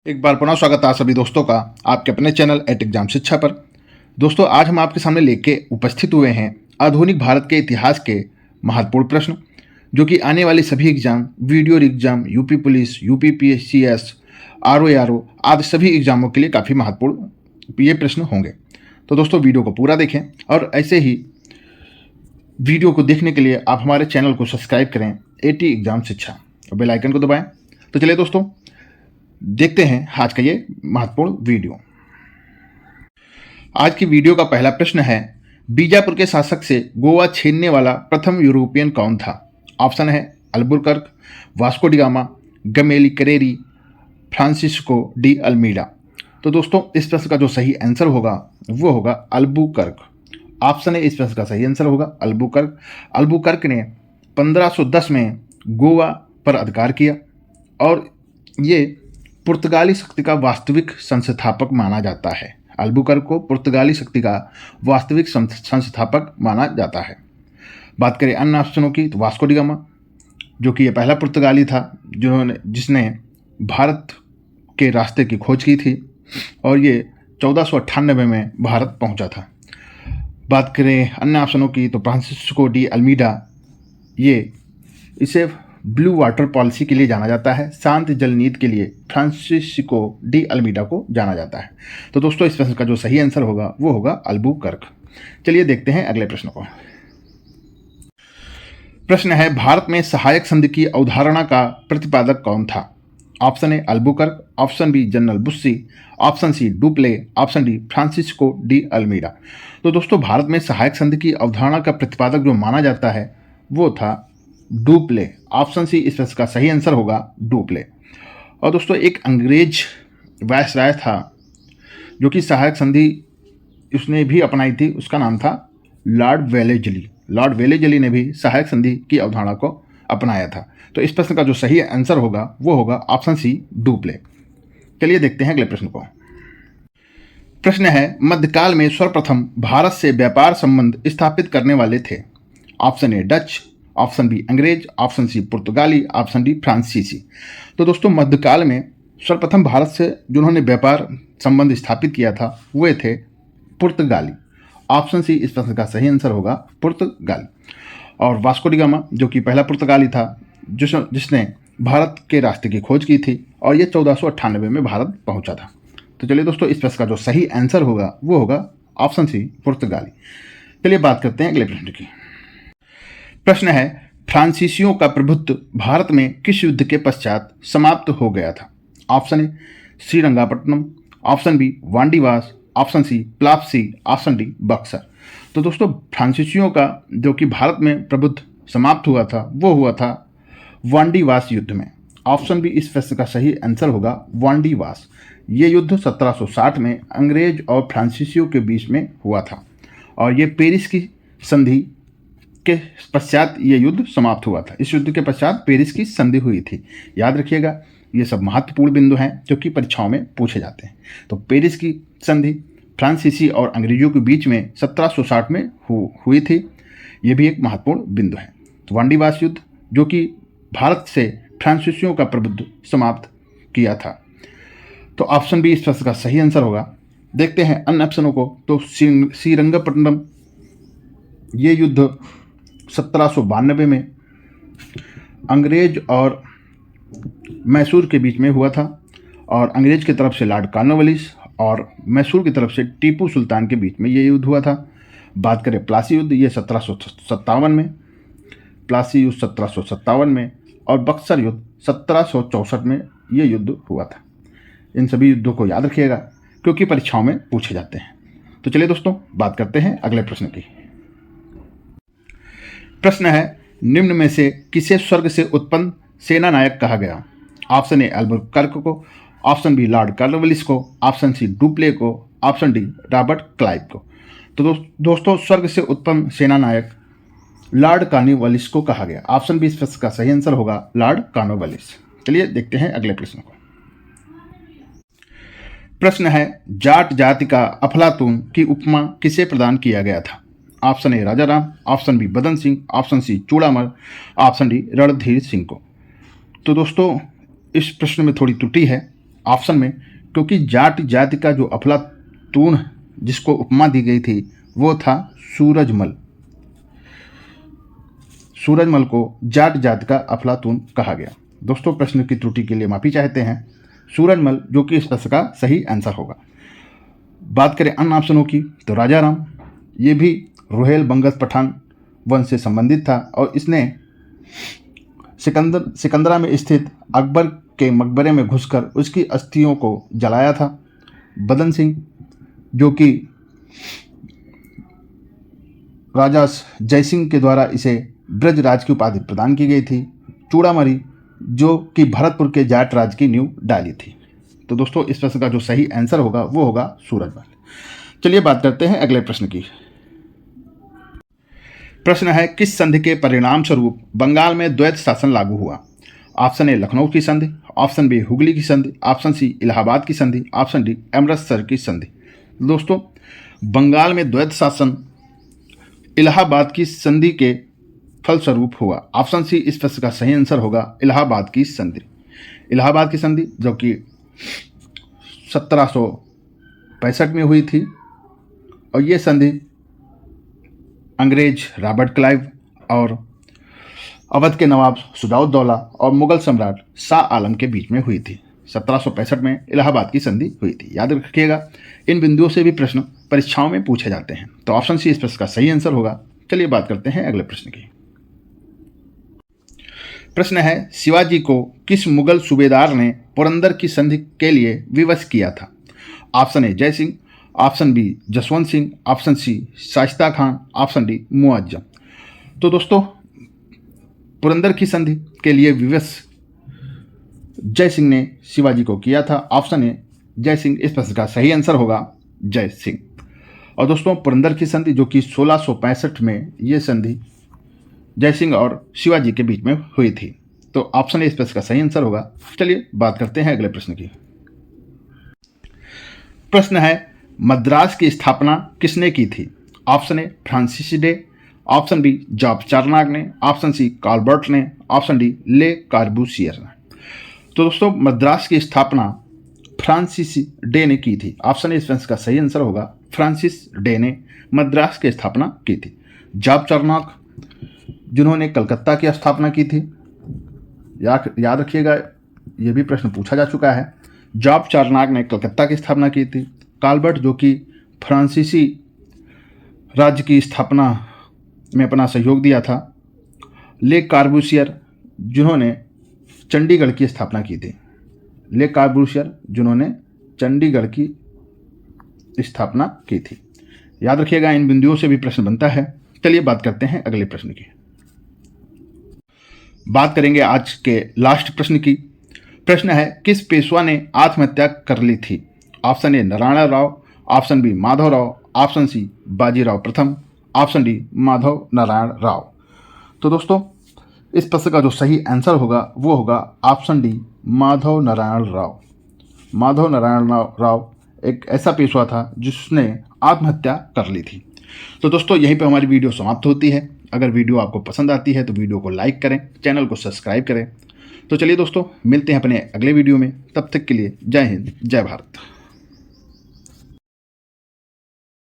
एक बार पुनः स्वागत है आप सभी दोस्तों का आपके अपने चैनल एट एग्जाम शिक्षा पर। दोस्तों, आज हम आपके सामने लेके उपस्थित हुए हैं आधुनिक भारत के इतिहास के महत्वपूर्ण प्रश्न, जो कि आने वाले सभी exam, video exam, UP police, UP PSCS, RO आदि सभी एग्जामों के लिए काफ़ी महत्वपूर्ण ये प्रश्न होंगे। तो दोस्तों, वीडियो को पूरा देखें और ऐसे ही वीडियो को देखने के लिए आप हमारे चैनल को सब्सक्राइब करें, एटी एग्जाम शिक्षा, और बेल आइकन को दबाएं। तो चलिए दोस्तों, देखते हैं आज का ये महत्वपूर्ण वीडियो। आज की वीडियो का पहला प्रश्न है, बीजापुर के शासक से गोवा छीनने वाला प्रथम यूरोपियन कौन था? ऑप्शन है Albuquerque, Vasco da Gama, Gemelli Careri, Francisco de Almeida. तो दोस्तों, इस प्रश्न का जो सही आंसर होगा वो होगा अल्बुकर्क। ऑप्शन है इस प्रश्न का सही आंसर होगा अल्बुकर्क। अल्बुकर्क ने 1510 में गोवा पर अधिकार किया और ये पुर्तगाली शक्ति का वास्तविक संस्थापक माना जाता है। अल्बुकर्क को पुर्तगाली शक्ति का वास्तविक संस्थापक माना जाता है। बात करें अन्य ऑप्शनों की, तो वास्को डी गामा, जो कि ये पहला पुर्तगाली था जिसने भारत के रास्ते की खोज की थी और ये 1498 में भारत पहुंचा था। बात करें अन्य ऑप्शनों की, तो फ्रांसिस्को डी अल्मीडा, इसे ब्लू वाटर पॉलिसी के लिए जाना जाता है। शांत जल नीति के लिए फ्रांसिस्को डी अल्मीडा को जाना जाता है। तो दोस्तों, इस प्रश्न का जो सही आंसर होगा वो होगा अल्बुकर्क। चलिए देखते हैं अगले प्रश्न को। प्रश्न है, भारत में सहायक संधि की अवधारणा का प्रतिपादक कौन था? Option A Albuquerque, option B General Bussy, option C Dupleix, option D Francisco de Almeida. तो दोस्तों, भारत में सहायक संधि की अवधारणा का प्रतिपादक जो माना जाता है वो था डुप्ले। ऑप्शन सी इस प्रश्न का सही आंसर होगा डुप्ले। और दोस्तों, एक अंग्रेज वायसराय था जो कि सहायक संधि उसने भी अपनाई थी, उसका नाम था लॉर्ड वेलेजली। लॉर्ड वेलेजली ने भी सहायक संधि की अवधारणा को अपनाया था। तो इस प्रश्न का जो सही आंसर होगा वो होगा ऑप्शन सी डुप्ले। चलिए देखते हैं अगले प्रश्न को। प्रश्न है, मध्यकाल में सर्वप्रथम भारत से व्यापार संबंध स्थापित करने वाले थे? Option A Dutch, option B अंग्रेज, ऑप्शन सी पुर्तगाली, ऑप्शन डी फ्रांसीसी। तो दोस्तों, मध्यकाल में सर्वप्रथम भारत से जिन्होंने व्यापार संबंध स्थापित किया था वे थे पुर्तगाली। ऑप्शन सी इस प्रश्न का सही आंसर होगा पुर्तगाली। और वास्को डी गामा, जो कि पहला पुर्तगाली था जिसने भारत के रास्ते की खोज की थी और ये 1498 में भारत पहुंचा था। तो चलिए दोस्तों, इस प्रश्न का जो सही आंसर होगा वो होगा ऑप्शन सी पुर्तगाली। चलिए बात करते हैं अगले प्रश्न की। प्रश्न है, फ्रांसीसियों का प्रभुत्व भारत में किस युद्ध के पश्चात समाप्त हो गया था? Option A Srirangapatnam, option B Wandiwash, option C Plassey, option D Buxar. तो दोस्तों, फ्रांसीसियों का जो कि भारत में प्रभुत्व समाप्त हुआ था वो हुआ था वांडीवास युद्ध में। ऑप्शन बी इस प्रश्न का सही आंसर होगा वांडीवास। ये युद्ध 1760 में अंग्रेज और फ्रांसीसियों के बीच में हुआ था और ये पेरिस की संधि के पश्चात ये युद्ध समाप्त हुआ था। इस युद्ध के पश्चात पेरिस की संधि हुई थी। याद रखिएगा, ये सब महत्वपूर्ण बिंदु हैं जो कि परीक्षाओं में पूछे जाते हैं। तो पेरिस की संधि फ्रांसीसी और अंग्रेजों के बीच में 1760 में हुई थी। ये भी एक महत्वपूर्ण बिंदु है। तो वांडीवास युद्ध, जो कि भारत से फ्रांसीसियों का प्रभुत्व समाप्त किया था। तो ऑप्शन बी इस प्रश्न का सही आंसर होगा। देखते हैं अन्य ऑप्शनों को। तो श्रीरंगपट्टनम, ये युद्ध 1792 में अंग्रेज और मैसूर के बीच में हुआ था और अंग्रेज की तरफ से लॉर्ड कॉर्नवालिस और मैसूर की तरफ से टीपू सुल्तान के बीच में ये युद्ध हुआ था। बात करें प्लासी युद्ध, ये 1757 में, प्लासी युद्ध 1757 में और बक्सर युद्ध 1764 में ये युद्ध हुआ था। इन सभी युद्धों को याद रखिएगा क्योंकि परीक्षाओं में पूछे जाते हैं। तो चलिए दोस्तों, बात करते हैं अगले प्रश्न की। प्रश्न है, निम्न में से किसे स्वर्ग से उत्पन्न सेना नायक कहा गया? ऑप्शन ए अल्बुकर्क को, ऑप्शन बी लॉर्ड कॉर्नवालिस को, ऑप्शन सी डुप्ले को, ऑप्शन डी रॉबर्ट क्लाइव को। तो दोस्तों, स्वर्ग से उत्पन्न सेना नायक लॉर्ड कॉर्नवालिस को कहा गया। ऑप्शन बी इस प्रश्न का सही आंसर होगा लॉर्ड कॉर्नवालिस। चलिए देखते हैं अगले प्रश्न को। प्रश्न है, जाट जाति का अफलातून की उपमा किसे प्रदान किया गया था? Option A Raja Ram, option B Badan Singh, option C Chudamal, option D Randhir Singh को। तो दोस्तों, इस प्रश्न में थोड़ी त्रुटि है ऑप्शन में, क्योंकि जाट जाति का जो अफलातून जिसको उपमा दी गई थी वो था सूरजमल। सूरजमल को जाट जाति का अफलातून कहा गया। दोस्तों प्रश्न की त्रुटि के लिए माफी चाहते हैं। सूरजमल जो कि इस प्रश्न का सही आंसर होगा। बात करें अन्य ऑप्शनों की तो राजा राम, ये भी रोहेल बंगस पठान वंश से संबंधित था और इसने सिकंदरा में स्थित अकबर के मकबरे में घुसकर उसकी अस्थियों को जलाया था। बदन सिंह जो कि राजा जयसिंह के द्वारा इसे ब्रजराज की उपाधि प्रदान की गई थी। चूड़ामणि जो कि भरतपुर के जाट राज की नींव डाली थी। तो दोस्तों इस प्रश्न का जो सही आंसर होगा वो होगा सूरजमल। चलिए बात करते हैं अगले प्रश्न की। प्रश्न है, किस संधि के परिणाम स्वरूप बंगाल में द्वैत शासन लागू हुआ? ऑप्शन ए लखनऊ की संधि, ऑप्शन बी हुगली की संधि, ऑप्शन सी इलाहाबाद की संधि, ऑप्शन डी अमृतसर की संधि। दोस्तों बंगाल में द्वैत शासन इलाहाबाद की संधि के फलस्वरूप हुआ। ऑप्शन सी इस प्रश्न का सही आंसर होगा इलाहाबाद की संधि। इलाहाबाद की संधि जो कि 1765 में हुई थी और ये संधि अंग्रेज रॉबर्ट क्लाइव और अवध के नवाब सुजाउद्दौला और मुगल सम्राट शाह आलम के बीच में हुई थी। 1765 में इलाहाबाद की संधि हुई थी। याद रखिएगा इन बिंदुओं से भी प्रश्न परीक्षाओं में पूछे जाते हैं। तो ऑप्शन सी इस प्रश्न का सही आंसर होगा। चलिए बात करते हैं अगले प्रश्न की। प्रश्न है, शिवाजी को किस मुगल सूबेदार ने पुरंदर की संधि के लिए विवश किया था? Option A Jaisingh, option B Jaswant Singh, option C Shaista Khan, option D Muazzam. तो दोस्तों पुरंदर की संधि के लिए विवश जय सिंह ने शिवाजी को किया था। ऑप्शन ए जय सिंह इस प्रश्न का सही आंसर होगा जय सिंह। और दोस्तों पुरंदर की संधि जो कि 1665 में ये संधि जय सिंह और शिवाजी के बीच में हुई थी। तो ऑप्शन ए इस प्रश्न का सही आंसर होगा। चलिए बात करते हैं अगले प्रश्न की। प्रश्न है, मद्रास की स्थापना किसने की थी? Option A Francis Day, option B George Charnock ने, ऑप्शन सी कॉल्बर्ट ने, ऑप्शन डी ले कार्बूसियर ने। तो दोस्तों मद्रास की स्थापना फ्रांसिस डे ने की थी। ऑप्शन ए इस प्रश्न का सही आंसर होगा फ्रांसिस डे ने मद्रास की स्थापना की थी। जॉर्ज चार्नाक जिन्होंने कलकत्ता की स्थापना की थी। याद रखिएगा ये भी प्रश्न पूछा जा चुका है। जॉर्ज चार्नाक ने कलकत्ता की स्थापना की थी। कॉल्बर्ट जो कि फ्रांसीसी राज्य की स्थापना में अपना सहयोग दिया था। ले कार्बूसियर जिन्होंने चंडीगढ़ की स्थापना की थी। ले कार्बूसियर जिन्होंने चंडीगढ़ की स्थापना की थी। याद रखिएगा इन बिंदुओं से भी प्रश्न बनता है। चलिए बात करते हैं अगले प्रश्न की। बात करेंगे आज के लास्ट प्रश्न की। प्रश्न है, किस पेशवा ने आत्महत्या कर ली थी? Option A Narayan Rao, option B Madhav Rao, option C Bajirao प्रथम, ऑप्शन डी माधव नारायण राव। तो दोस्तों इस प्रश्न का जो सही आंसर होगा वो होगा ऑप्शन डी माधव नारायण राव। माधव नारायण राव एक ऐसा पेशवा था जिसने आत्महत्या कर ली थी। तो दोस्तों यहीं पे हमारी वीडियो समाप्त होती है। अगर वीडियो आपको पसंद आती है तो वीडियो को लाइक करें, चैनल को सब्सक्राइब करें। तो चलिए दोस्तों मिलते हैं अपने अगले वीडियो में। तब तक के लिए जय हिंद, जय भारत।